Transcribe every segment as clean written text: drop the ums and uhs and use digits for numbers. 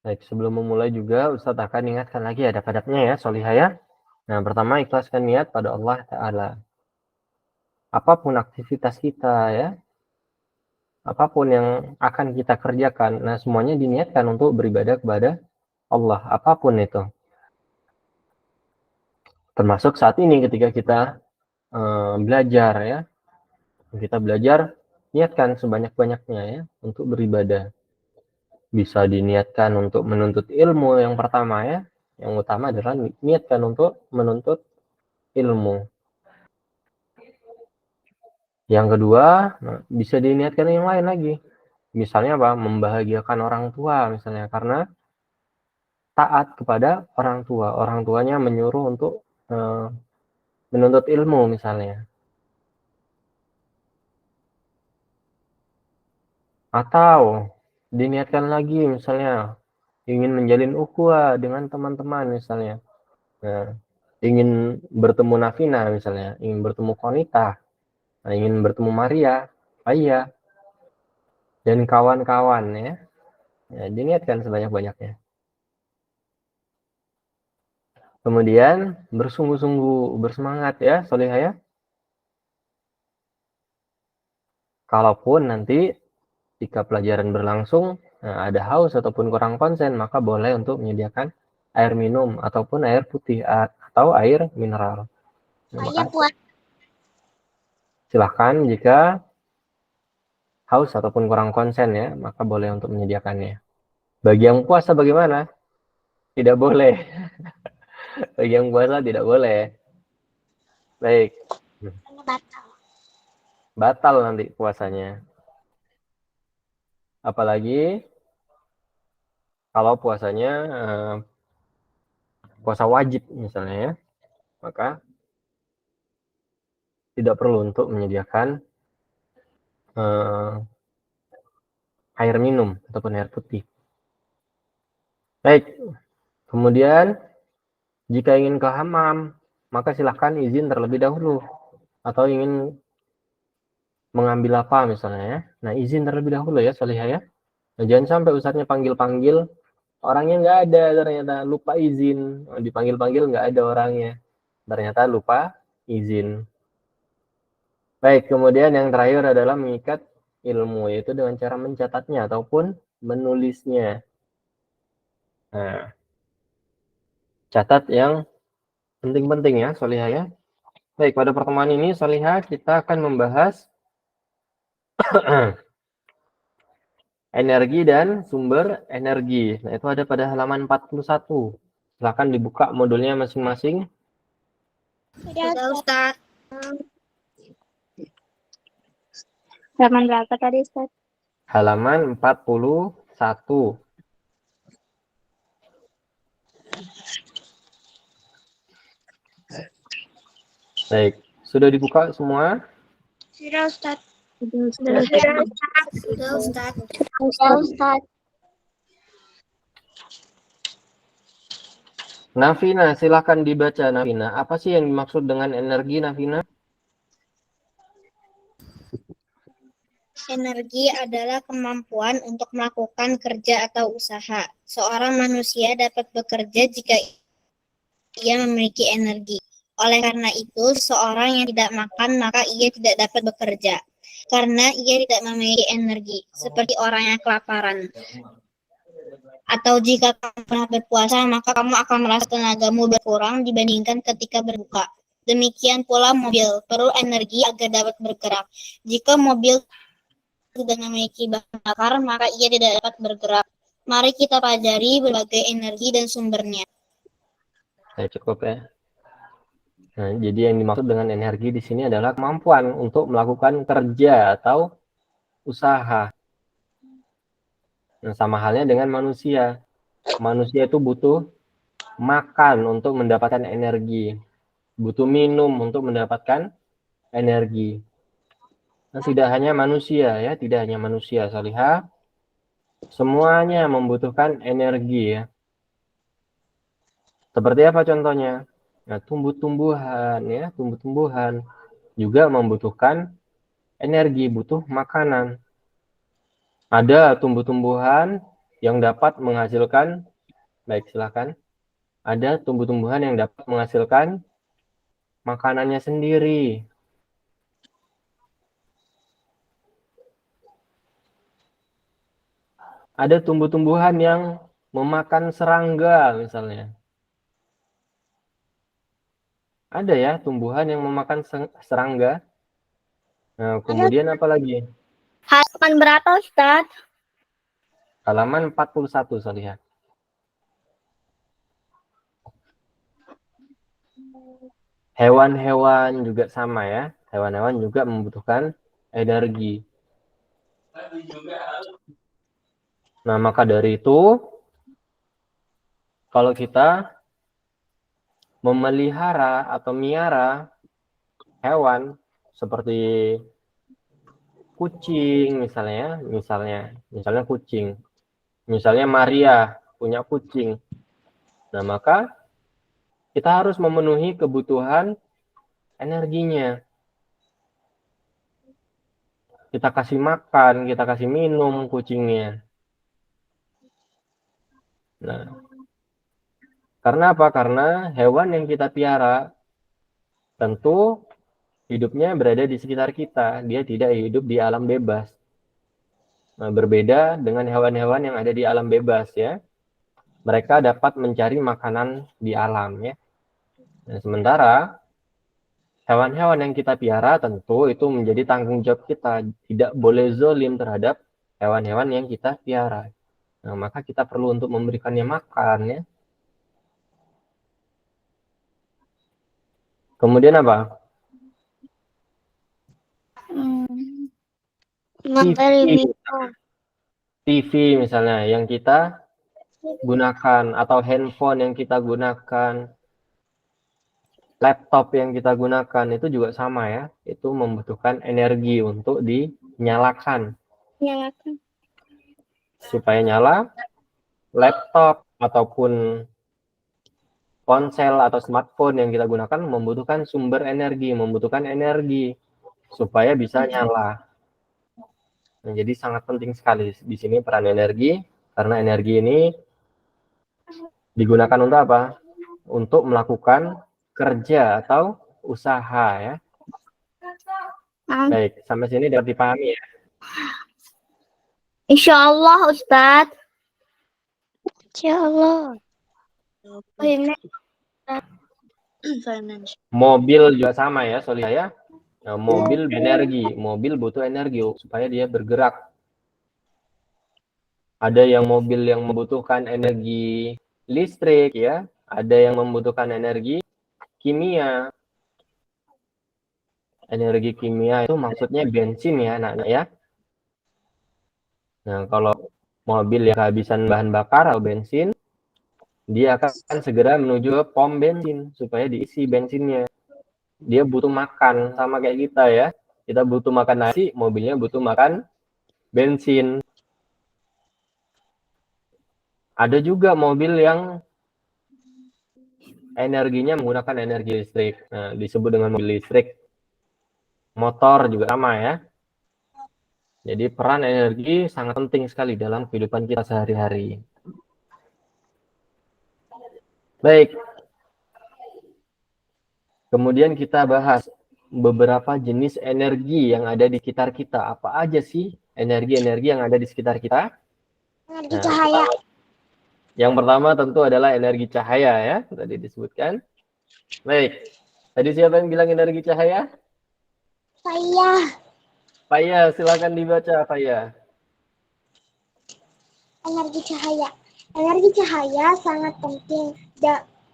Baik, sebelum memulai juga Ustadz akan ingatkan lagi adab-adabnya ya, Solihah ya. Nah, pertama ikhlaskan niat pada Allah Ta'ala. Apapun aktivitas kita ya, apapun yang akan kita kerjakan, nah semuanya diniatkan untuk beribadah kepada Allah, apapun itu. Termasuk saat ini ketika kita belajar ya, kita belajar, niatkan sebanyak-banyaknya ya untuk beribadah. Bisa diniatkan untuk menuntut ilmu yang pertama ya, yang utama adalah niatkan untuk menuntut ilmu. Yang kedua, bisa diniatkan yang lain lagi. Misalnya apa? Membahagiakan orang tua misalnya, karena taat kepada orang tua. Orang tuanya menyuruh untuk menuntut ilmu misalnya. Atau diniatkan lagi misalnya ingin menjalin ukhuwah dengan teman-teman misalnya. Nah, ingin bertemu Nafina misalnya, ingin bertemu Konita, ingin bertemu Maria, Ayah, dan kawan-kawan ya. Ya, diniatkan sebanyak-banyaknya. Kemudian bersungguh-sungguh bersemangat ya, Solihah ya. Kalaupun nanti jika pelajaran berlangsung ada haus ataupun kurang konsen, maka boleh untuk menyediakan air minum ataupun air putih atau air mineral. Nah, silahkan jika haus ataupun kurang konsen ya, maka boleh untuk menyediakannya. Bagi yang puasa bagaimana? Tidak boleh. Bagi yang puasa tidak boleh. Baik. Batal nanti puasanya. Apalagi kalau puasanya puasa wajib misalnya ya, maka tidak perlu untuk menyediakan air minum ataupun air putih. Baik, kemudian jika ingin ke hammam, maka silahkan izin terlebih dahulu. Atau ingin mengambil apa misalnya ya. Nah, izin terlebih dahulu ya, Solihah ya. Nah, jangan sampai ustadznya panggil-panggil, orangnya nggak ada, ternyata lupa izin. Dipanggil-panggil nggak ada orangnya, ternyata lupa izin. Baik, kemudian yang terakhir adalah mengikat ilmu, yaitu dengan cara mencatatnya ataupun menulisnya. Nah, catat yang penting-penting ya, Solihah ya. Baik, pada pertemuan ini Solihah kita akan membahas energi dan sumber energi. Nah, itu ada pada halaman 41. Silakan dibuka modulnya masing-masing. Ya, Ustaz. Halaman berapa tadi, Ustaz? Halaman 41. Baik, sudah dibuka semua? Sudah, Ustaz. Sudah, Ustaz. Ustaz. Nafina, silakan dibaca Nafina. Apa sih yang dimaksud dengan energi, Nafina? Energi adalah kemampuan untuk melakukan kerja atau usaha. Seorang manusia dapat bekerja jika ia memiliki energi. Oleh karena itu, seorang yang tidak makan maka ia tidak dapat bekerja. Karena ia tidak memiliki energi, seperti orang yang kelaparan. Atau jika kamu pernah berpuasa, maka kamu akan merasa tenagamu berkurang dibandingkan ketika berbuka. Demikian pula mobil, perlu energi agar dapat bergerak. Jika mobil tidak memiliki bahan bakar, maka ia tidak dapat bergerak. Mari kita pelajari berbagai energi dan sumbernya. Cukup ya. Nah, jadi yang dimaksud dengan energi di sini adalah kemampuan untuk melakukan kerja atau usaha. Nah, sama halnya dengan manusia. Manusia itu butuh makan untuk mendapatkan energi, butuh minum untuk mendapatkan energi. Nah, tidak hanya manusia ya, tidak hanya manusia, Solihah, semuanya membutuhkan energi ya. Seperti apa contohnya? Nah, tumbuh-tumbuhan ya, tumbuh-tumbuhan juga membutuhkan energi, butuh makanan. Ada tumbuh-tumbuhan yang dapat menghasilkan, baik silakan. Ada tumbuh-tumbuhan yang dapat menghasilkan makanannya sendiri. Ada tumbuh-tumbuhan yang memakan serangga misalnya. Ada ya tumbuhan yang memakan serangga. Nah, kemudian apa lagi? Halaman berapa, Ustadz? Halaman 41 saya lihat. Hewan-hewan juga sama ya. Hewan-hewan juga membutuhkan energi. Nah, maka dari itu, kalau kita memelihara atau miara hewan seperti kucing misalnya kucing. Misalnya Maria punya kucing. Nah, maka kita harus memenuhi kebutuhan energinya. Kita kasih makan, kita kasih minum kucingnya. Nah, karena apa? Karena hewan yang kita piara tentu hidupnya berada di sekitar kita. Dia tidak hidup di alam bebas. Nah, berbeda dengan hewan-hewan yang ada di alam bebas ya. Mereka dapat mencari makanan di alam ya. Nah, sementara hewan-hewan yang kita piara tentu itu menjadi tanggung jawab kita. Tidak boleh zolim terhadap hewan-hewan yang kita piara. Nah, maka kita perlu untuk memberikannya makan ya. Kemudian apa? Memberi TV misalnya yang kita gunakan atau handphone yang kita gunakan, laptop yang kita gunakan itu juga sama ya. Itu membutuhkan energi untuk dinyalakan. Nyalakan. Supaya nyala, laptop ataupun ponsel atau smartphone yang kita gunakan membutuhkan sumber energi, membutuhkan energi supaya bisa nyala. Nah, jadi sangat penting sekali di sini peran energi, karena energi ini digunakan untuk apa? Untuk melakukan kerja atau usaha ya. Baik, sampai sini dapat dipahami ya. Insya Allah, Ustadz. Insya Allah. Mobil juga sama ya, Solihah ya. Nah, mobil berenergi, mobil butuh energi supaya dia bergerak. Ada yang mobil yang membutuhkan energi listrik ya, ada yang membutuhkan energi kimia. Energi kimia itu maksudnya bensin ya, anak-anak ya. Nah, kalau mobil yang kehabisan bahan bakar atau bensin, dia akan segera menuju ke pom bensin supaya diisi bensinnya. Dia butuh makan sama kayak kita ya. Kita butuh makan nasi, mobilnya butuh makan bensin. Ada juga mobil yang energinya menggunakan energi listrik. Nah, disebut dengan mobil listrik. Motor juga sama ya. Jadi peran energi sangat penting sekali dalam kehidupan kita sehari-hari. Baik. Kemudian kita bahas beberapa jenis energi yang ada di sekitar kita. Apa aja sih energi-energi yang ada di sekitar kita? Energi cahaya. Yang pertama tentu adalah energi cahaya ya, tadi disebutkan. Baik. Tadi siapa yang bilang energi cahaya? Saya. Faya, silakan dibaca Faya. Energi cahaya. Energi cahaya sangat penting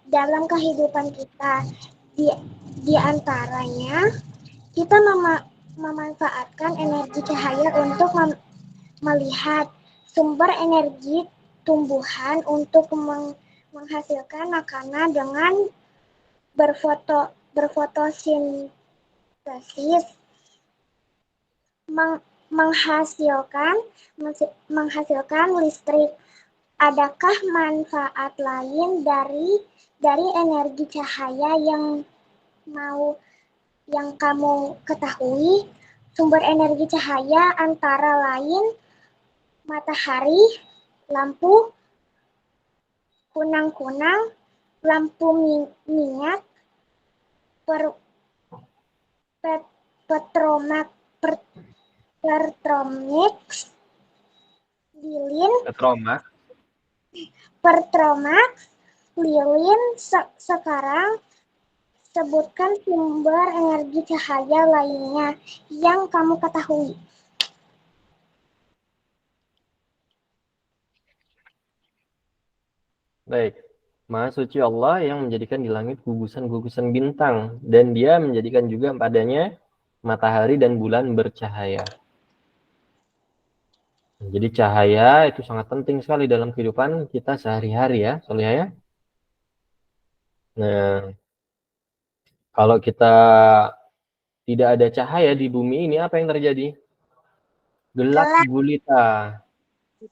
dalam kehidupan kita. Di antaranya, kita memanfaatkan energi cahaya untuk melihat sumber energi tumbuhan untuk menghasilkan makanan dengan berfotosintesis, menghasilkan listrik. Adakah manfaat lain dari energi cahaya yang kamu ketahui? Sumber energi cahaya antara lain matahari, lampu kunang-kunang, lampu minyak, Petromax, lilin, Petromax, lilin. Sekarang sebutkan sumber energi cahaya lainnya yang kamu ketahui. Baik. Maha suci Allah yang menjadikan di langit gugusan-gugusan bintang, dan Dia menjadikan juga padanya matahari dan bulan bercahaya. Jadi cahaya itu sangat penting sekali dalam kehidupan kita sehari-hari ya, Solia ya. Nah, kalau kita tidak ada cahaya di bumi ini, apa yang terjadi? Gelap gulita.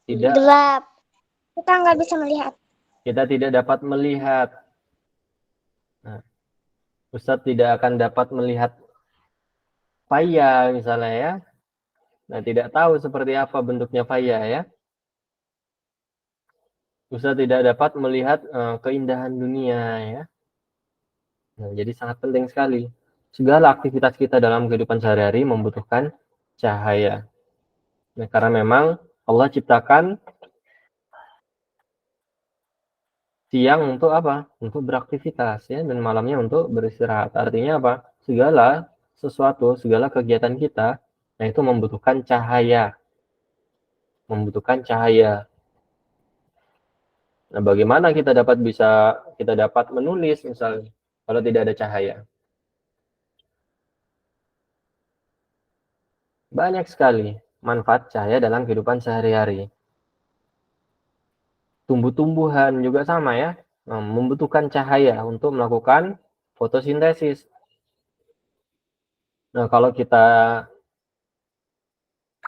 Tidak. Gelap. Kita nggak bisa melihat. Kita tidak dapat melihat. Nah, Ustadz tidak akan dapat melihat faya misalnya ya. Nah, tidak tahu seperti apa bentuknya faya ya. Ustadz tidak dapat melihat keindahan dunia ya. Nah, jadi sangat penting sekali. Segala aktivitas kita dalam kehidupan sehari-hari membutuhkan cahaya. Nah, karena memang Allah ciptakan siang untuk apa? Untuk beraktivitas ya, dan malamnya untuk beristirahat. Artinya apa? Segala sesuatu, segala kegiatan kita, nah itu membutuhkan cahaya. Membutuhkan cahaya. Nah, bagaimana kita dapat menulis misalnya kalau tidak ada cahaya? Banyak sekali manfaat cahaya dalam kehidupan sehari-hari. Tumbuh-tumbuhan juga sama ya, membutuhkan cahaya untuk melakukan fotosintesis. Nah, kalau kita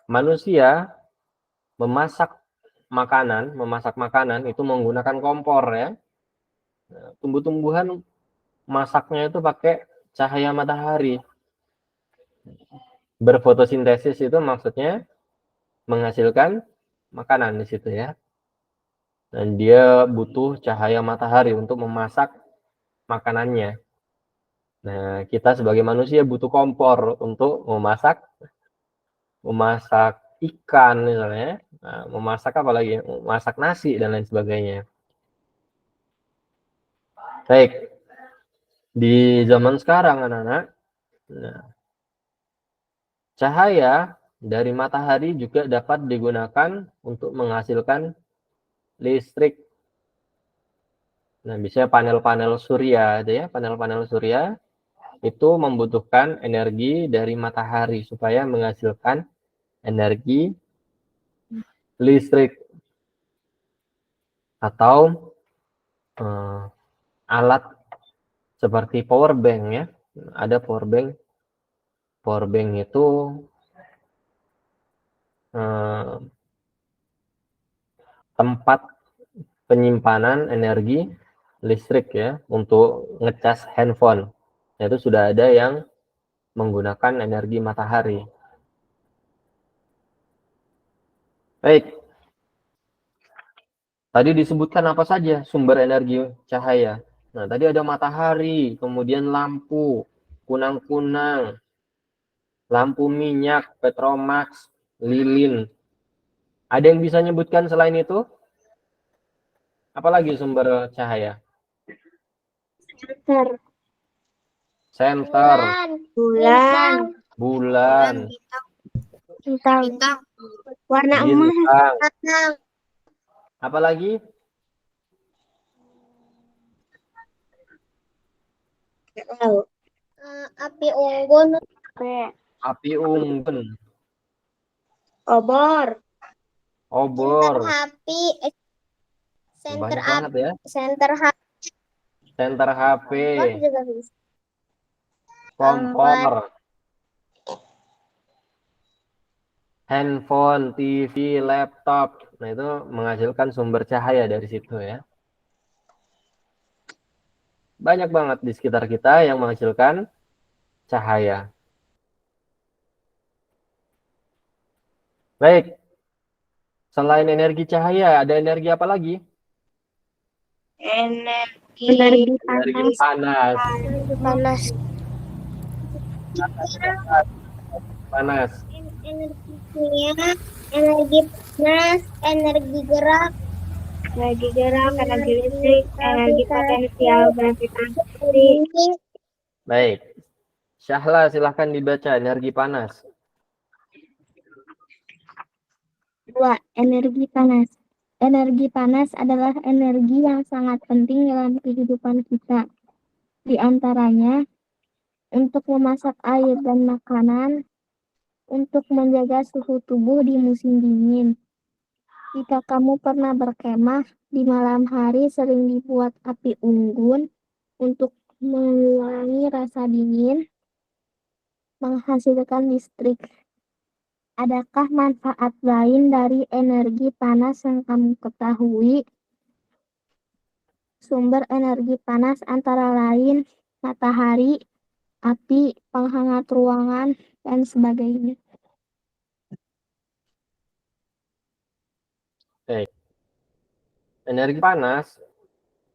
manusia memasak makanan itu menggunakan kompor ya. Nah, tumbuh-tumbuhan masaknya itu pakai cahaya matahari. Berfotosintesis itu maksudnya menghasilkan makanan di situ ya. Dan dia butuh cahaya matahari untuk memasak makanannya. Nah, kita sebagai manusia butuh kompor untuk memasak ikan misalnya, nah, memasak apa lagi? Memasak nasi dan lain sebagainya. Baik, di zaman sekarang anak-anak, nah, cahaya dari matahari juga dapat digunakan untuk menghasilkan listrik. Nah, biasanya panel-panel surya, ada ya, panel-panel surya itu membutuhkan energi dari matahari supaya menghasilkan energi listrik. Atau alat seperti power bank ya. Ada power bank. Power bank itu tempat penyimpanan energi listrik ya untuk ngecas handphone. Nah, itu sudah ada yang menggunakan energi matahari. Baik. Tadi disebutkan apa saja sumber energi cahaya. Nah, tadi ada matahari, kemudian lampu kunang-kunang, lampu minyak, Petromax, lilin. Ada yang bisa nyebutkan selain itu? Apalagi sumber cahaya? Senter. Bulan. Bintang. Warna Bintang. emas. Apalagi? Api unggun. Api unggun. Obor. Obor. Senter Banyak banget ya. Senter HP. Senter HP. Juga bisa. Kompor. Handphone, TV, laptop. Nah, itu menghasilkan sumber cahaya dari situ ya. Banyak banget di sekitar kita yang menghasilkan cahaya. Baik. Selain energi cahaya, ada energi apa lagi? Energi Energi panas. panas. Panas. Energi kimia, energi panas, energi gerak, energi listrik, energi potensial gravitasi. Baik. Syahla, silahkan dibaca energi panas. 2. Energi panas. Energi panas adalah energi yang sangat penting dalam kehidupan kita. Di antaranya, untuk memasak air dan makanan, untuk menjaga suhu tubuh di musim dingin. Jika kamu pernah berkemah, di malam hari sering dibuat api unggun untuk mengurangi rasa dingin, menghasilkan listrik. Adakah manfaat lain dari energi panas yang kamu ketahui? Sumber energi panas antara lain matahari, api, penghangat ruangan, dan sebagainya. Baik. Energi panas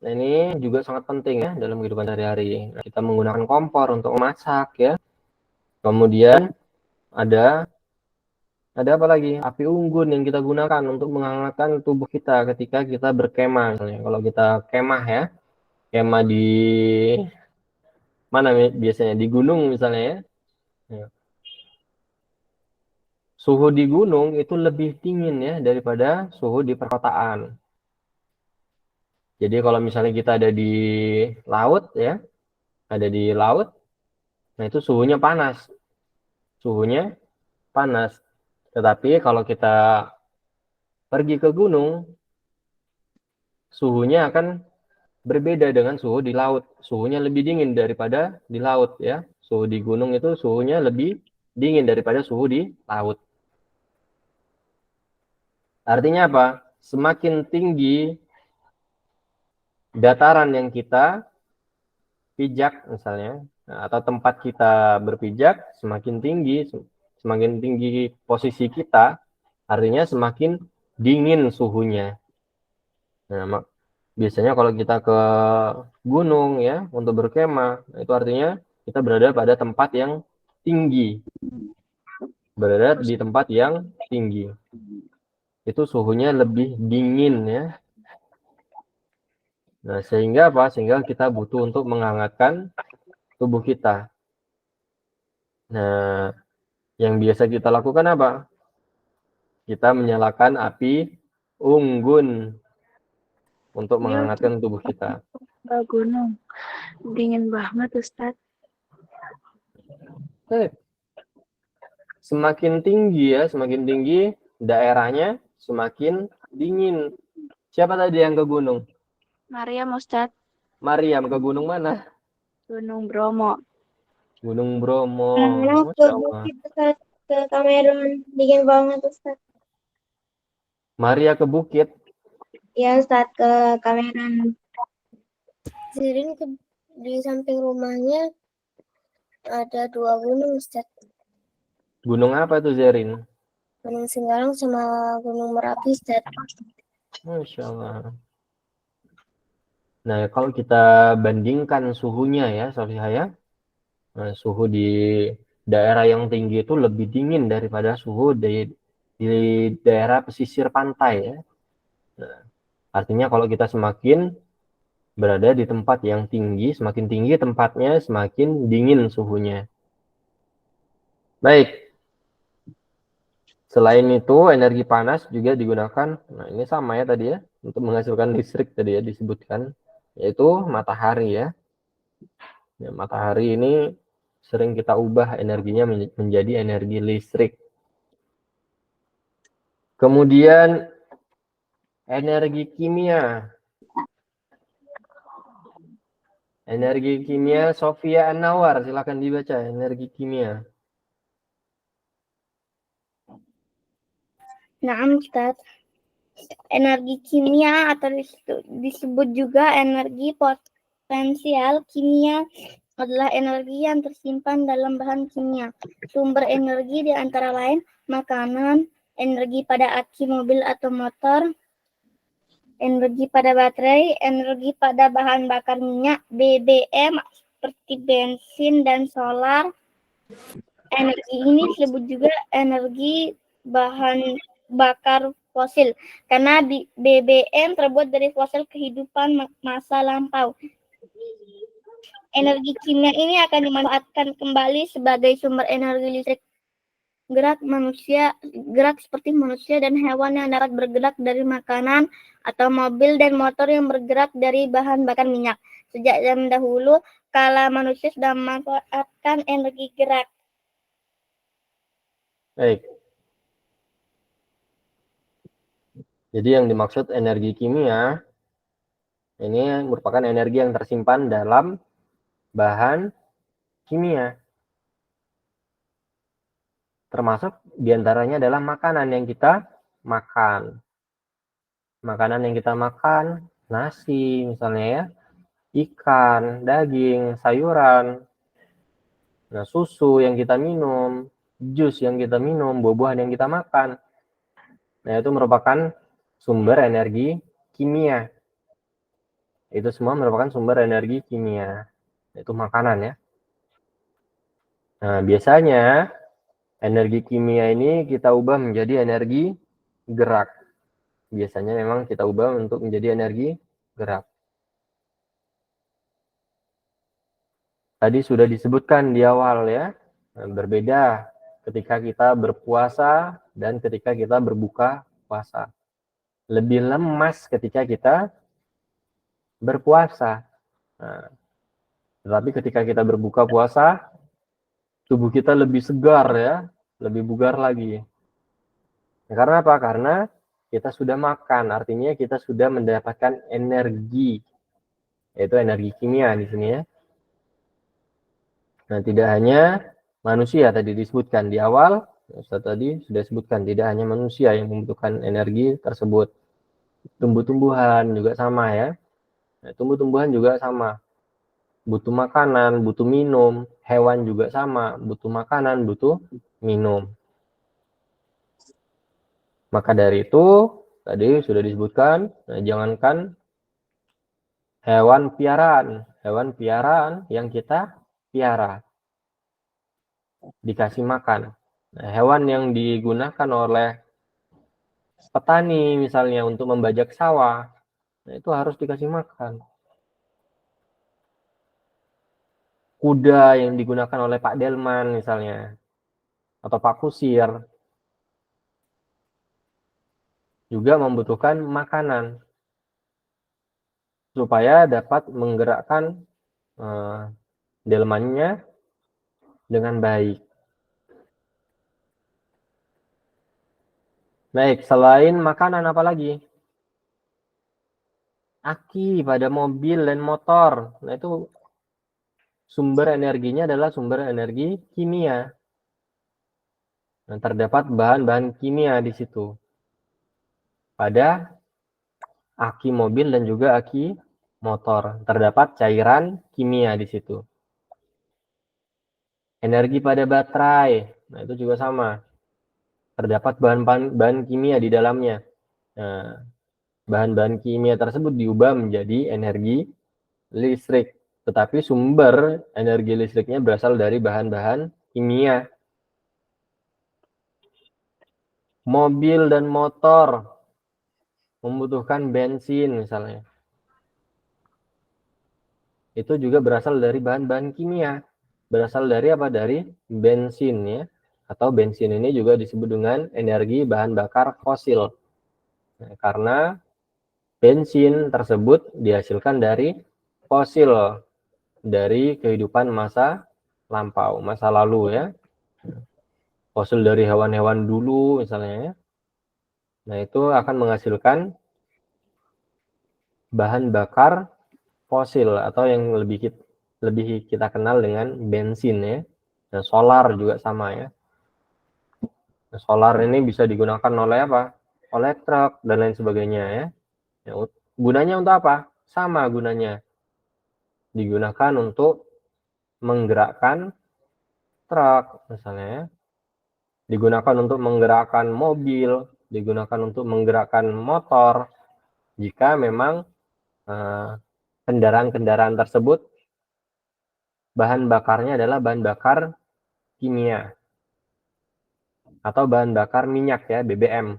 ini juga sangat penting ya dalam kehidupan sehari-hari. Nah, kita menggunakan kompor untuk memasak ya. Kemudian ada apa lagi? Api unggun yang kita gunakan untuk menghangatkan tubuh kita ketika kita berkemah. Misalnya, kalau kita kemah ya, kemah di mana biasanya? Di gunung misalnya ya. Ya. Suhu di gunung itu lebih dingin ya daripada suhu di perkotaan. Jadi kalau misalnya kita ada di laut ya, nah itu suhunya panas. Suhunya panas. Tetapi kalau kita pergi ke gunung, suhunya akan berbeda dengan suhu di laut. Suhunya lebih dingin daripada di laut ya. Suhu di gunung itu suhunya lebih dingin daripada suhu di laut. Artinya apa? Semakin tinggi dataran yang kita pijak misalnya, atau tempat kita berpijak, semakin tinggi posisi kita, artinya semakin dingin suhunya. Nah, biasanya kalau kita ke gunung ya untuk berkemah, itu artinya kita berada pada tempat yang tinggi. Berada di tempat yang tinggi. Itu suhunya lebih dingin ya. Nah, sehingga apa? Sehingga kita butuh untuk menghangatkan tubuh kita. Nah, yang biasa kita lakukan apa? Kita menyalakan api unggun untuk menghangatkan tubuh kita. Ke gunung. Dingin banget, Ustaz. Semakin tinggi daerahnya, semakin dingin. Siapa tadi yang ke gunung? Mariam, Ustaz. Mariam ke gunung mana? Gunung Bromo. Gunung Bromo. Ke Masya Allah. bukit Ustaz, ke Kamerun, dingin banget Ustaz. Maria ke bukit. Ya Ustaz, ke Kamerun. Zirin di samping rumahnya ada 2 gunung Ustaz. Gunung apa tuh Zerin? Gunung Singgalang sama Gunung Merapi Ustaz. Masya Allah. Nah, kalau kita bandingkan suhunya ya, Sofia ya. Nah, suhu di daerah yang tinggi itu lebih dingin daripada suhu di daerah pesisir pantai ya. Nah, artinya kalau kita semakin berada di tempat yang tinggi, semakin tinggi tempatnya, semakin dingin suhunya. Baik. Selain itu, energi panas juga digunakan. Nah, ini sama ya tadi ya, untuk menghasilkan listrik tadi ya disebutkan, yaitu matahari ya. Ya, matahari ini sering kita ubah energinya menjadi energi listrik. Kemudian energi kimia. Energi kimia Sofia An-Nawar, silakan dibaca energi kimia. Naam, Ustaz. Energi kimia atau disebut juga energi potensial kimia adalah energi yang tersimpan dalam bahan kimia. Sumber energi di antara lain makanan, energi pada aki mobil atau motor, energi pada baterai, energi pada bahan bakar minyak, BBM seperti bensin dan solar. Energi ini disebut juga energi bahan bakar fosil karena BBM terbuat dari fosil kehidupan masa lampau. Energi kimia ini akan dimanfaatkan kembali sebagai sumber energi listrik. Gerak seperti manusia dan hewan yang dapat bergerak dari makanan atau mobil dan motor yang bergerak dari bahan bakar minyak. Sejak zaman dahulu, kala manusia sudah memanfaatkan energi gerak. Baik. Jadi yang dimaksud energi kimia ini merupakan energi yang tersimpan dalam bahan kimia. Termasuk diantaranya adalah makanan yang kita makan. Makanan yang kita makan, nasi misalnya ya, ikan, daging, sayuran, nah, susu yang kita minum, jus yang kita minum, buah-buahan yang kita makan. Nah, itu merupakan sumber energi kimia. Itu semua merupakan sumber energi kimia. Itu makanan ya. Nah, biasanya energi kimia ini kita ubah menjadi energi gerak. Biasanya memang kita ubah untuk menjadi energi gerak. Tadi sudah disebutkan di awal ya, berbeda ketika kita berpuasa dan ketika kita berbuka puasa. Lebih lemas ketika kita berpuasa. Nah, tetapi ketika kita berbuka puasa, tubuh kita lebih segar ya, lebih bugar lagi. Karena apa? Karena kita sudah makan, artinya kita sudah mendapatkan energi, yaitu energi kimia di sini ya. Nah, tidak hanya manusia tadi disebutkan di awal, Ustaz tadi sudah sebutkan, tidak hanya manusia yang membutuhkan energi tersebut. Tumbuh-tumbuhan juga sama ya. Nah, tumbuh-tumbuhan juga sama. Butuh makanan, butuh minum, hewan juga sama, butuh makanan, butuh minum. Maka dari itu, tadi sudah disebutkan, nah, jangankan hewan piaraan yang kita piara, dikasih makan. Nah, hewan yang digunakan oleh petani misalnya untuk membajak sawah, nah, itu harus dikasih makan. Kuda yang digunakan oleh Pak Delman misalnya, atau Pak Kusir, juga membutuhkan makanan supaya dapat menggerakkan delmannya dengan baik. Baik, selain makanan apa lagi? Aki pada mobil dan motor. Nah, itu sumber energinya adalah sumber energi kimia. Nah, terdapat bahan-bahan kimia di situ. Pada aki mobil dan juga aki motor, terdapat cairan kimia di situ. Energi pada baterai, nah itu juga sama. Terdapat bahan kimia di dalamnya. Nah, bahan-bahan kimia tersebut diubah menjadi energi listrik. Tetapi sumber energi listriknya berasal dari bahan-bahan kimia. Mobil dan motor membutuhkan bensin misalnya. Itu juga berasal dari bahan-bahan kimia. Berasal dari apa? Dari bensin ya. Atau bensin ini juga disebut dengan energi bahan bakar fosil. Nah, karena bensin tersebut dihasilkan dari fosil, dari kehidupan masa lampau, masa lalu ya. Fosil dari hewan-hewan dulu misalnya ya. Nah, itu akan menghasilkan bahan bakar fosil atau yang lebih kita kenal dengan bensin ya. Nah, solar juga sama ya. Nah, solar ini bisa digunakan oleh apa? Oleh truk dan lain sebagainya ya. Gunanya untuk apa? Sama gunanya. Digunakan untuk menggerakkan truk misalnya ya. digunakan untuk menggerakkan mobil, digunakan untuk menggerakkan motor, jika memang kendaraan-kendaraan tersebut bahan bakarnya adalah bahan bakar kimia atau bahan bakar minyak ya, BBM.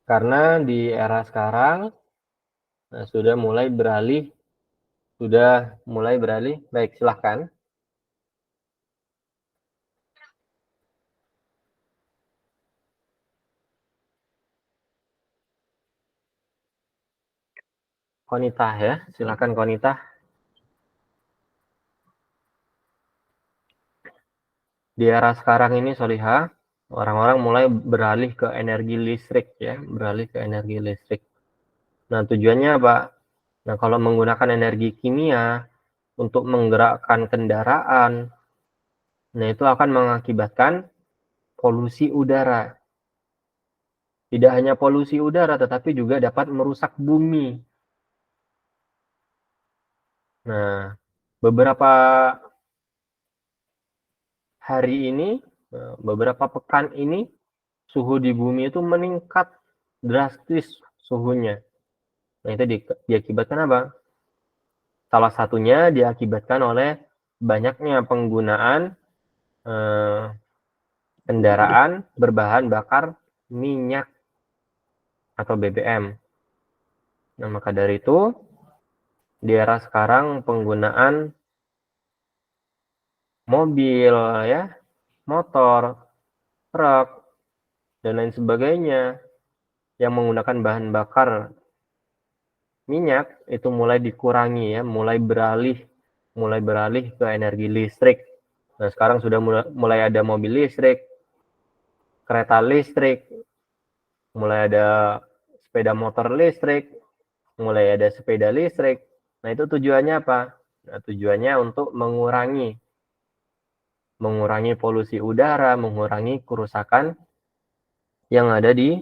Karena di era sekarang sudah mulai beralih. Baik, silahkan. Konita ya, silahkan Konita. Di era sekarang ini Solihah, orang-orang mulai beralih ke energi listrik ya, Nah, tujuannya apa? Nah, kalau menggunakan energi kimia untuk menggerakkan kendaraan, nah itu akan mengakibatkan polusi udara. Tidak hanya polusi udara, tetapi juga dapat merusak bumi. Nah, beberapa hari ini, beberapa pekan ini, suhu di bumi itu meningkat drastis suhunya. Nah, itu diakibatkan apa? Salah satunya diakibatkan oleh banyaknya penggunaan kendaraan berbahan bakar minyak atau BBM. Nah, maka dari itu, di era sekarang penggunaan mobil, ya, motor, truk, dan lain sebagainya yang menggunakan bahan bakar minyak itu mulai dikurangi ya, mulai beralih ke energi listrik. Nah, sekarang sudah mulai ada mobil listrik, kereta listrik, mulai ada sepeda motor listrik, mulai ada sepeda listrik. Nah, itu tujuannya apa? Nah, tujuannya untuk mengurangi polusi udara, mengurangi kerusakan yang ada di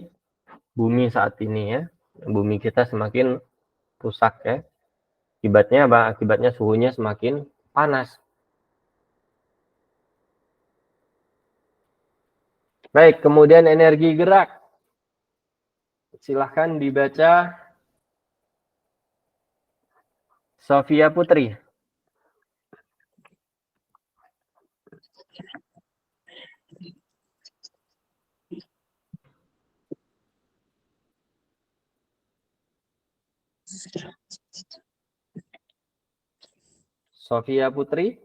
bumi saat ini ya. Bumi kita semakin rusak ya. Akibatnya apa? Akibatnya suhunya semakin panas. Baik, kemudian energi gerak. Silahkan dibaca Sofia Putri. Sofia Putri.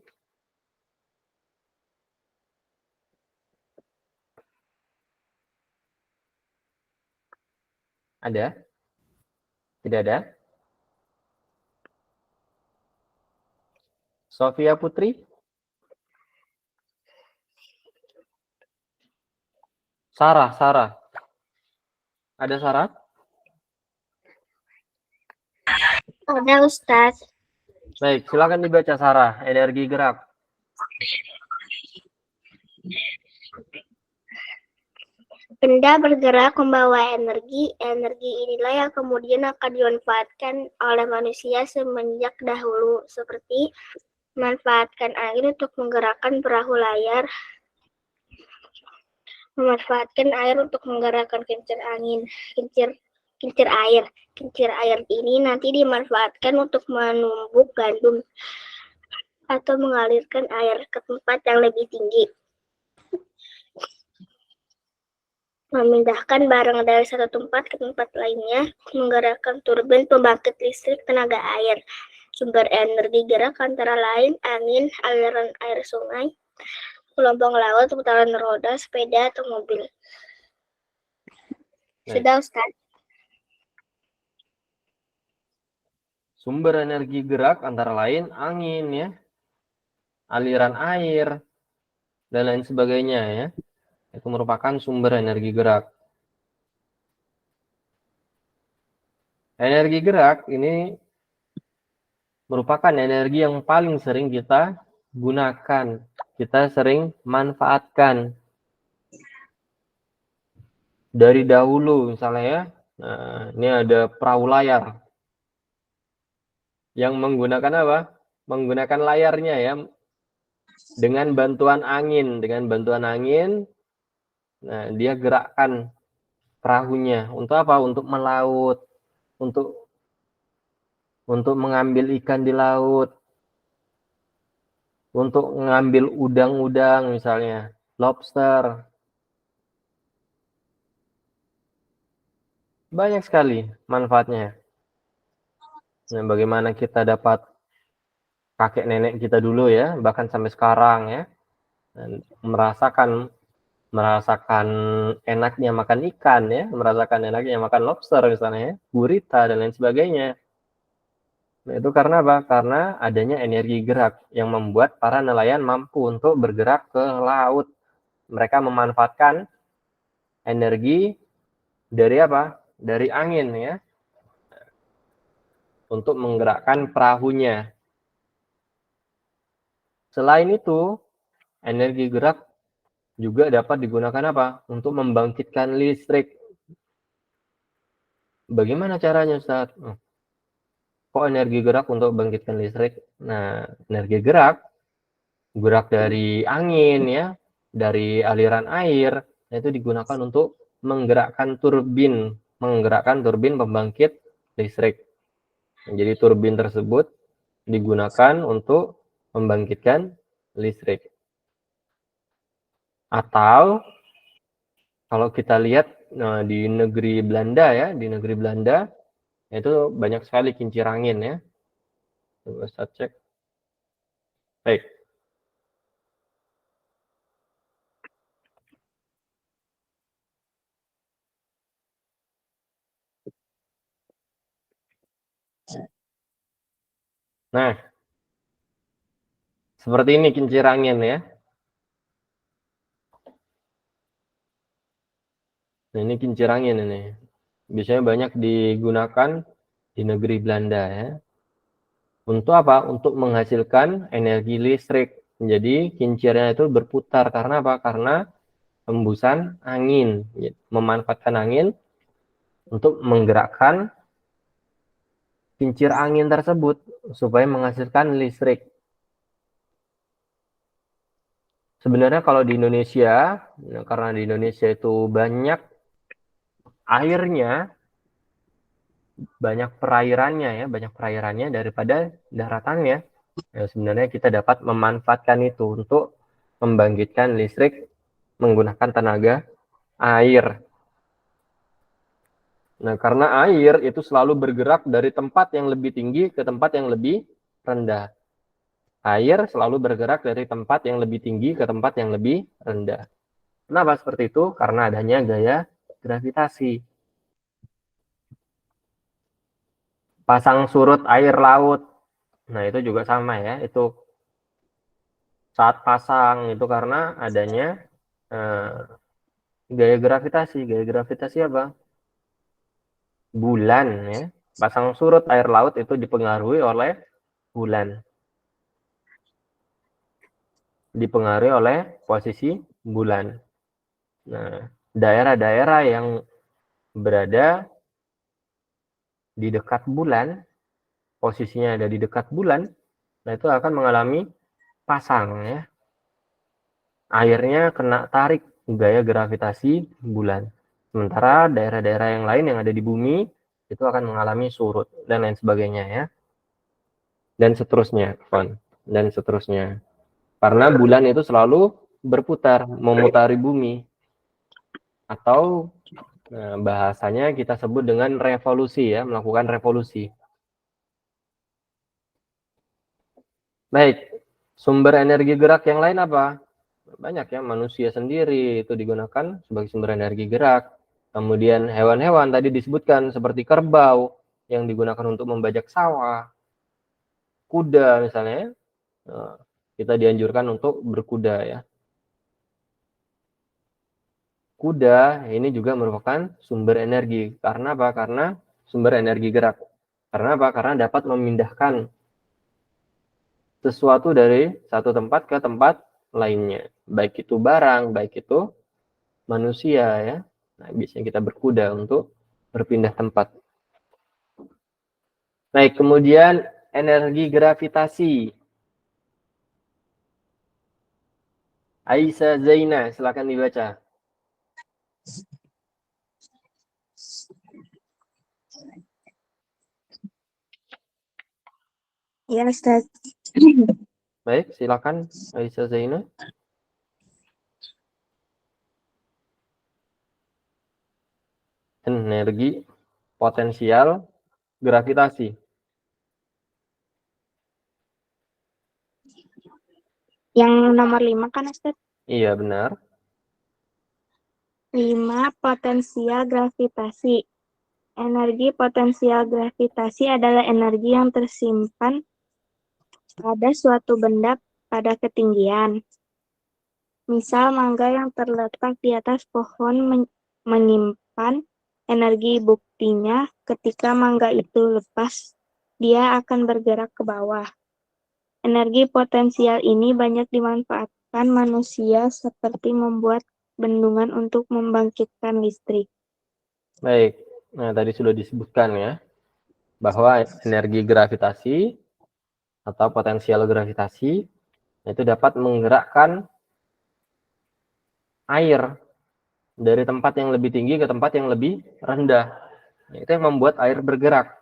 Ada? Tidak ada? Sofia Putri? Sarah. Ada Sarah? Ada Ustaz. Baik, silakan dibaca Sarah, energi gerak. Benda bergerak membawa energi. Energi inilah yang kemudian akan dimanfaatkan oleh manusia semenjak dahulu, seperti memanfaatkan air untuk menggerakkan perahu layar, memanfaatkan air untuk menggerakkan kincir angin, kincir air. Kincir air ini nanti dimanfaatkan untuk menumbuk gandum atau mengalirkan air ke tempat yang lebih tinggi. Memindahkan barang dari satu tempat ke tempat lainnya, menggerakkan turbin pembangkit listrik tenaga air. Sumber energi gerak antara lain angin, aliran air sungai, gelombang laut, putaran roda, sepeda, atau mobil. Sudah, Ustaz. Sumber energi gerak antara lain angin ya, aliran air, dan lain sebagainya ya. Itu merupakan sumber energi gerak. Energi gerak ini merupakan energi yang paling sering kita gunakan, kita sering manfaatkan. Dari dahulu misalnya ya, nah, ini ada perahu layar yang menggunakan apa? Menggunakan layarnya ya, dengan bantuan angin. Nah, dia gerakkan perahunya untuk apa? Untuk melaut, untuk mengambil ikan di laut, untuk mengambil udang-udang misalnya, lobster. Banyak sekali manfaatnya. Nah, bagaimana kita dapat kakek nenek kita dulu ya, bahkan sampai sekarang ya, dan merasakan enaknya makan ikan ya, merasakan enaknya makan lobster misalnya ya, gurita dan lain sebagainya. Nah, itu karena apa? Karena adanya energi gerak yang membuat para nelayan mampu untuk bergerak ke laut. Mereka memanfaatkan energi dari apa? Dari angin ya, untuk menggerakkan perahunya. Selain itu, energi gerak juga dapat digunakan apa? Untuk membangkitkan listrik. Bagaimana caranya, Ustaz? Kok energi gerak untuk membangkitkan listrik? Nah, energi gerak dari angin ya, dari aliran air, nah itu digunakan untuk menggerakkan turbin pembangkit listrik. Jadi turbin tersebut digunakan untuk membangkitkan listrik. Atau kalau kita lihat di negeri Belanda ya, itu banyak sekali kincir angin ya. Coba saya cek. Baik. Nah, seperti ini kincir angin ya. Nah, ini kincir angin ini. Biasanya banyak digunakan di negeri Belanda ya. Untuk apa? Untuk menghasilkan energi listrik. Jadi kincirnya itu berputar karena apa? Karena hembusan angin. Memanfaatkan angin untuk menggerakkan kincir angin tersebut supaya menghasilkan listrik. Sebenarnya kalau di Indonesia, karena di Indonesia itu banyak airnya, banyak perairannya daripada daratannya. Ya, sebenarnya kita dapat memanfaatkan itu untuk membangkitkan listrik menggunakan tenaga air. Nah, karena air itu selalu bergerak dari tempat yang lebih tinggi ke tempat yang lebih rendah. Air selalu bergerak dari tempat yang lebih tinggi ke tempat yang lebih rendah. Kenapa seperti itu? Karena adanya gaya gravitasi. Pasang surut air laut. Nah, itu juga sama ya. Itu saat pasang itu karena adanya gaya gravitasi. Gaya gravitasi apa? Bulan ya. Pasang surut air laut itu dipengaruhi oleh bulan. Dipengaruhi oleh posisi bulan. Nah, daerah-daerah yang berada di dekat bulan, posisinya ada di dekat bulan, nah itu akan mengalami pasang ya. Airnya kena tarik gaya gravitasi bulan. Sementara daerah-daerah yang lain yang ada di bumi itu akan mengalami surut dan lain sebagainya ya. Dan seterusnya, dan seterusnya. Karena bulan itu selalu berputar, memutari bumi. Atau bahasanya kita sebut dengan revolusi ya, melakukan revolusi. Baik, sumber energi gerak yang lain apa? Banyak ya, manusia sendiri itu digunakan sebagai sumber energi gerak. Kemudian hewan-hewan tadi disebutkan seperti kerbau yang digunakan untuk membajak sawah. Kuda misalnya, kita dianjurkan untuk berkuda ya. Kuda ini juga merupakan sumber energi. Karena apa? Karena sumber energi gerak. Karena apa? Karena dapat memindahkan sesuatu dari satu tempat ke tempat lainnya. Baik itu barang, baik itu manusia ya. Nah, biasanya kita berkuda untuk berpindah tempat. Baik, kemudian energi gravitasi. Aisyah Zaina, silakan dibaca. Ya, Ustaz. Baik, silakan Aisyah Zaina. Energi potensial gravitasi. Yang nomor 5 kan, Ustaz? Iya, benar. 5. Potensial gravitasi. Energi potensial gravitasi adalah energi yang tersimpan pada suatu benda pada ketinggian. Misal mangga yang terletak di atas pohon menyimpan energi, buktinya ketika mangga itu lepas, dia akan bergerak ke bawah. Energi potensial ini banyak dimanfaatkan manusia seperti membuat bendungan untuk membangkitkan listrik. Baik, nah tadi sudah disebutkan ya, bahwa energi gravitasi atau potensial gravitasi itu dapat menggerakkan air dari tempat yang lebih tinggi ke tempat yang lebih rendah. Itu yang membuat air bergerak.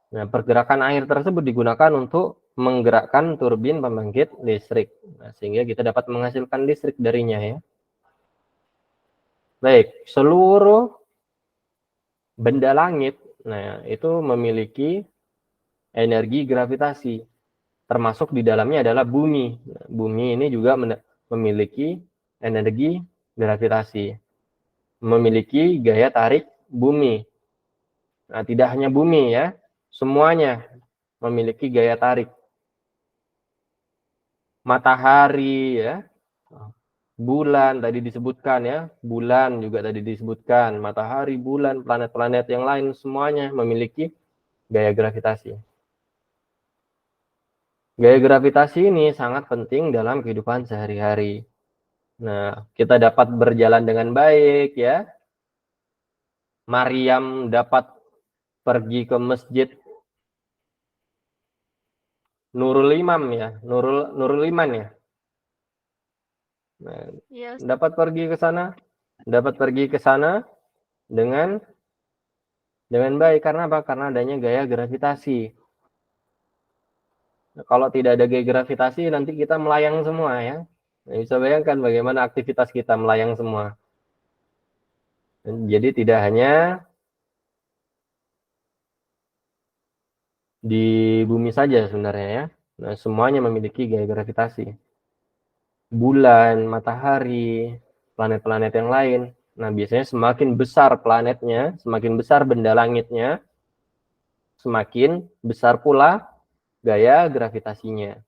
Nah, pergerakan air tersebut digunakan untuk menggerakkan turbin pembangkit listrik. Nah, sehingga kita dapat menghasilkan listrik darinya ya. Baik, seluruh benda langit, nah itu memiliki energi gravitasi. Termasuk di dalamnya adalah bumi. Bumi ini juga memiliki energi gravitasi. Memiliki gaya tarik bumi. Nah, tidak hanya bumi ya, semuanya memiliki gaya tarik. Matahari ya, bulan tadi disebutkan ya, bulan juga tadi disebutkan, matahari, bulan, planet-planet yang lain semuanya memiliki gaya gravitasi. Gaya gravitasi ini sangat penting dalam kehidupan sehari-hari. Nah, kita dapat berjalan dengan baik ya. Maryam dapat pergi ke masjid Nurul Imam ya, Nurul Iman ya. Nah, Iya, Ustaz. dapat pergi ke sana dengan baik. Karena apa? Karena adanya gaya gravitasi. Nah, kalau tidak ada gaya gravitasi nanti kita melayang semua ya. Nah, bisa bayangkan bagaimana aktivitas kita melayang semua. Jadi tidak hanya di bumi saja sebenarnya ya. Nah, semuanya memiliki gaya gravitasi. Bulan, matahari, planet-planet yang lain. Nah, biasanya semakin besar planetnya, semakin besar benda langitnya, semakin besar pula gaya gravitasinya.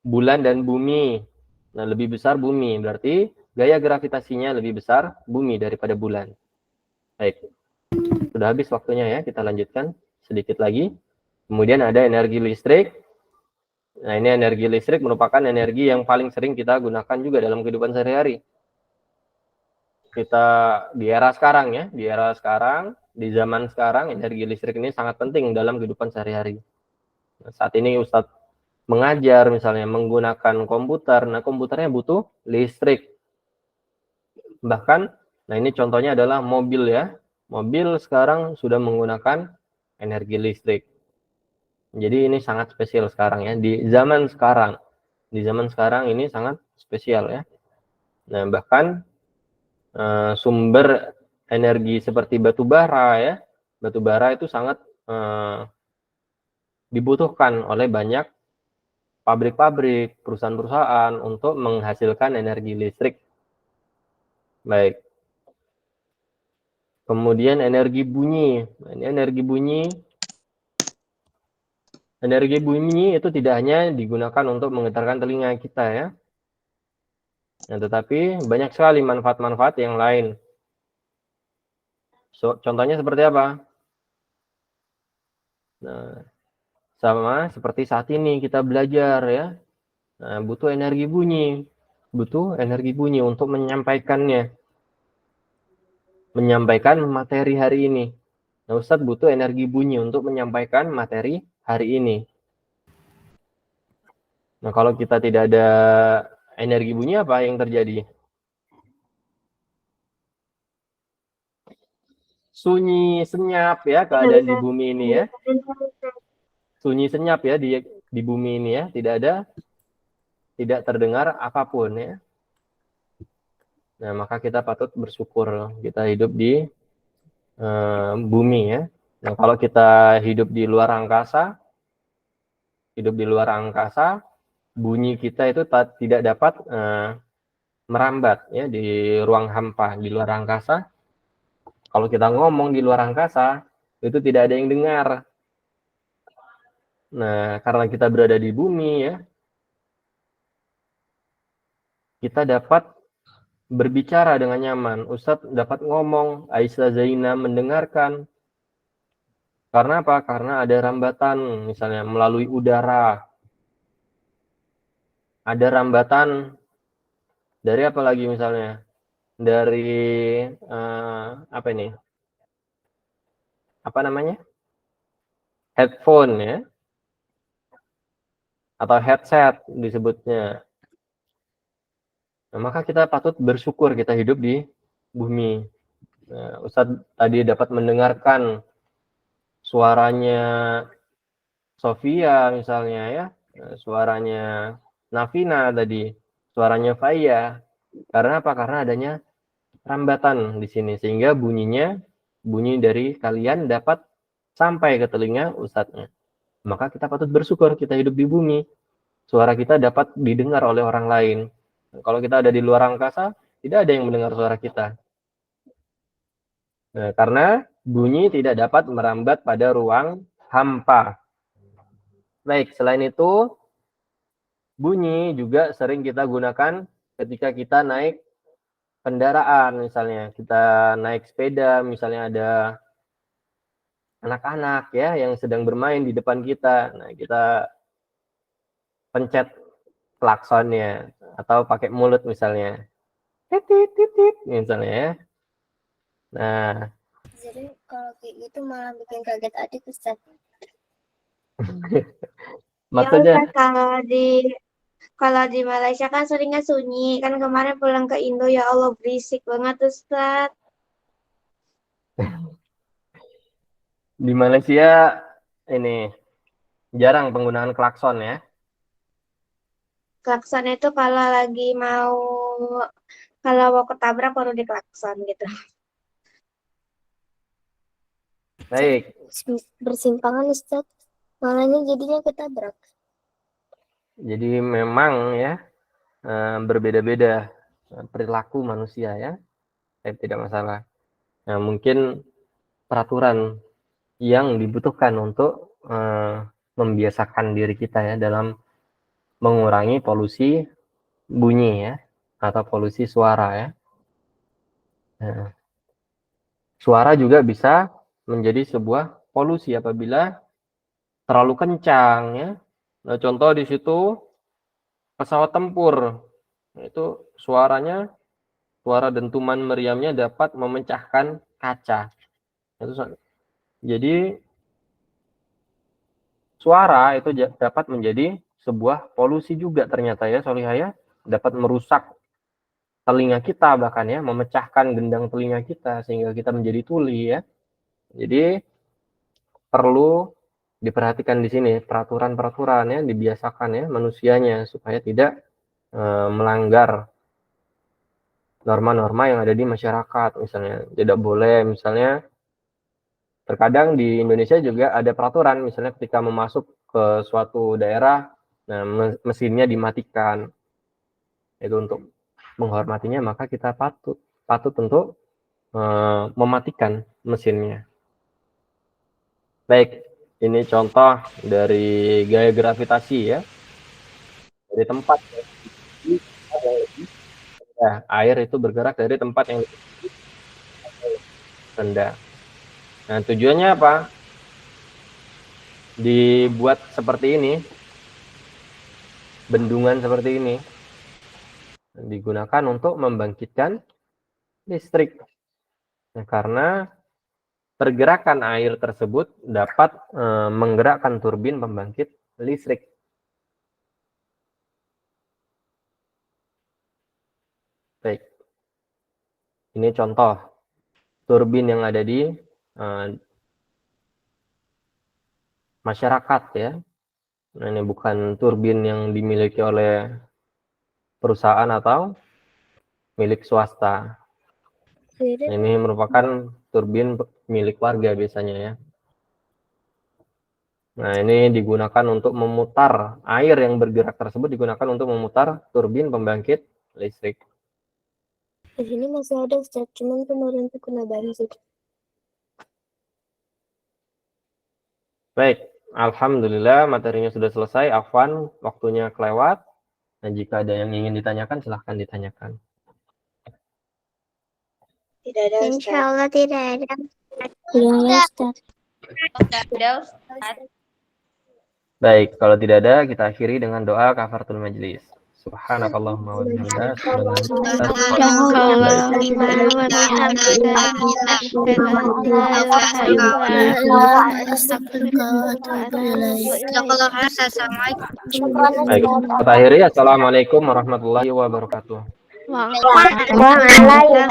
Bulan dan bumi. Nah, lebih besar bumi, berarti gaya gravitasinya lebih besar bumi daripada bulan. Baik. Sudah habis waktunya ya, kita lanjutkan sedikit lagi. Kemudian ada energi listrik. Nah, ini energi listrik merupakan energi yang paling sering kita gunakan juga dalam kehidupan sehari-hari. Kita di era sekarang ya, di zaman sekarang, energi listrik ini sangat penting dalam kehidupan sehari-hari. Nah, saat ini Ustadz mengajar misalnya menggunakan komputer, nah komputernya butuh listrik. Bahkan, nah ini contohnya adalah mobil ya. Mobil sekarang sudah menggunakan energi listrik. Jadi ini sangat spesial sekarang ya, di zaman sekarang. Di zaman sekarang ini sangat spesial ya. Nah, bahkan sumber energi seperti batu bara ya. Batu bara itu sangat dibutuhkan oleh banyak pabrik-pabrik, perusahaan-perusahaan untuk menghasilkan energi listrik. Baik. Kemudian energi bunyi. Nah, ini energi bunyi. Energi bunyi itu tidak hanya digunakan untuk menggetarkan telinga kita ya. Nah, tetapi banyak sekali manfaat-manfaat yang lain. Contohnya seperti apa? Nah, sama seperti saat ini kita belajar ya. Nah, butuh energi bunyi. Butuh energi bunyi untuk menyampaikannya. Menyampaikan materi hari ini. Nah, Ustadz butuh energi bunyi untuk menyampaikan materi hari ini. Nah, kalau kita tidak ada energi bunyi, apa yang terjadi? Sunyi senyap ya keadaan di bumi ini ya. Sunyi senyap ya di bumi ini ya, tidak terdengar apapun ya. Nah, maka kita patut bersyukur kita hidup di bumi ya. Nah, kalau kita hidup di luar angkasa, bunyi kita itu tidak dapat merambat ya di ruang hampa di luar angkasa. Kalau kita ngomong di luar angkasa, itu tidak ada yang dengar. Nah, karena kita berada di bumi ya, kita dapat berbicara dengan nyaman. Ustadz dapat ngomong, Aisyah Zaina mendengarkan. Karena apa? Karena ada rambatan, misalnya melalui udara. Ada rambatan dari apa lagi misalnya? Dari apa ini? Apa namanya? Headphone ya. Atau headset disebutnya. Nah, maka kita patut bersyukur kita hidup di bumi. Nah, Ustadz tadi dapat mendengarkan suaranya Sofia misalnya ya, suaranya Navina tadi, suaranya Faya. Karena apa? Karena adanya rambatan di sini sehingga bunyi dari kalian dapat sampai ke telinga Ustadznya. Maka kita patut bersyukur kita hidup di bumi. Suara kita dapat didengar oleh orang lain. Kalau kita ada di luar angkasa, tidak ada yang mendengar suara kita. Nah, karena bunyi tidak dapat merambat pada ruang hampa. Baik, selain itu, bunyi juga sering kita gunakan ketika kita naik kendaraan, misalnya kita naik sepeda, misalnya ada anak-anak ya yang sedang bermain di depan kita. Nah, kita pencet klaksonnya atau pakai mulut misalnya. Titit titit misalnya ya. Nah, Jadi kalau kayak gitu malah bikin kaget adik Ustaz. maksudnya Kalau di Malaysia kan seringnya sunyi. Kan kemarin pulang ke Indo, ya Allah berisik banget Ustaz. di Malaysia ini jarang penggunaan klakson ya. Klakson itu kalau mau ketabrak baru diklakson gitu. Baik, Bersimpangan Ustaz. Malahnya jadinya ketabrak. jadi memang ya berbeda-beda perilaku manusia ya. Tidak masalah. Nah, mungkin peraturan yang dibutuhkan untuk membiasakan diri kita ya dalam mengurangi polusi bunyi ya atau polusi suara ya. Nah, suara juga bisa menjadi sebuah polusi apabila terlalu kencang ya. Nah, contoh di situ pesawat tempur itu suara dentuman meriamnya dapat memecahkan kaca. Itu jadi suara itu dapat menjadi sebuah polusi juga ternyata ya Solihaya, dapat merusak telinga kita bahkan ya, memecahkan gendang telinga kita sehingga kita menjadi tuli ya. Jadi perlu diperhatikan di sini peraturan-peraturan ya, dibiasakan ya manusianya supaya tidak melanggar norma-norma yang ada di masyarakat. Misalnya tidak boleh, misalnya terkadang di Indonesia juga ada peraturan misalnya ketika memasuk ke suatu daerah, nah mesinnya dimatikan. Itu untuk menghormatinya maka kita patut untuk mematikan mesinnya. Baik, ini contoh dari gaya gravitasi ya. Dari tempat yang lebih rendah, air itu bergerak dari tempat yang lebih rendah. Nah, tujuannya apa? Dibuat seperti ini, bendungan seperti ini, digunakan untuk membangkitkan listrik. Nah, karena pergerakan air tersebut dapat menggerakkan turbin pembangkit listrik. Baik. Ini contoh turbin yang ada di masyarakat ya. Nah, ini bukan turbin yang dimiliki oleh perusahaan atau milik swasta. Ini merupakan turbin milik warga biasanya ya. Nah, ini digunakan untuk memutar air yang bergerak tersebut digunakan untuk memutar turbin pembangkit listrik. Di sini masih ada Ustaz, cuman kemarin tuh kena banjir. Baik, alhamdulillah materinya sudah selesai. Afwan, waktunya kelewat. Nah, jika ada yang ingin ditanyakan silahkan ditanyakan. Tidak ada, Ustaz. Insya Allah tidak ada. Tidak ada Ustaz. Baik, kalau tidak ada kita akhiri dengan doa kafaratul majlis. Subhanakallahumma wa bihamdika asyhadu an la ilaha illa Baik, kita akhiri. Assalamualaikum warahmatullahi wabarakatuh. Waalaikumsalam. Waalaikumsalam.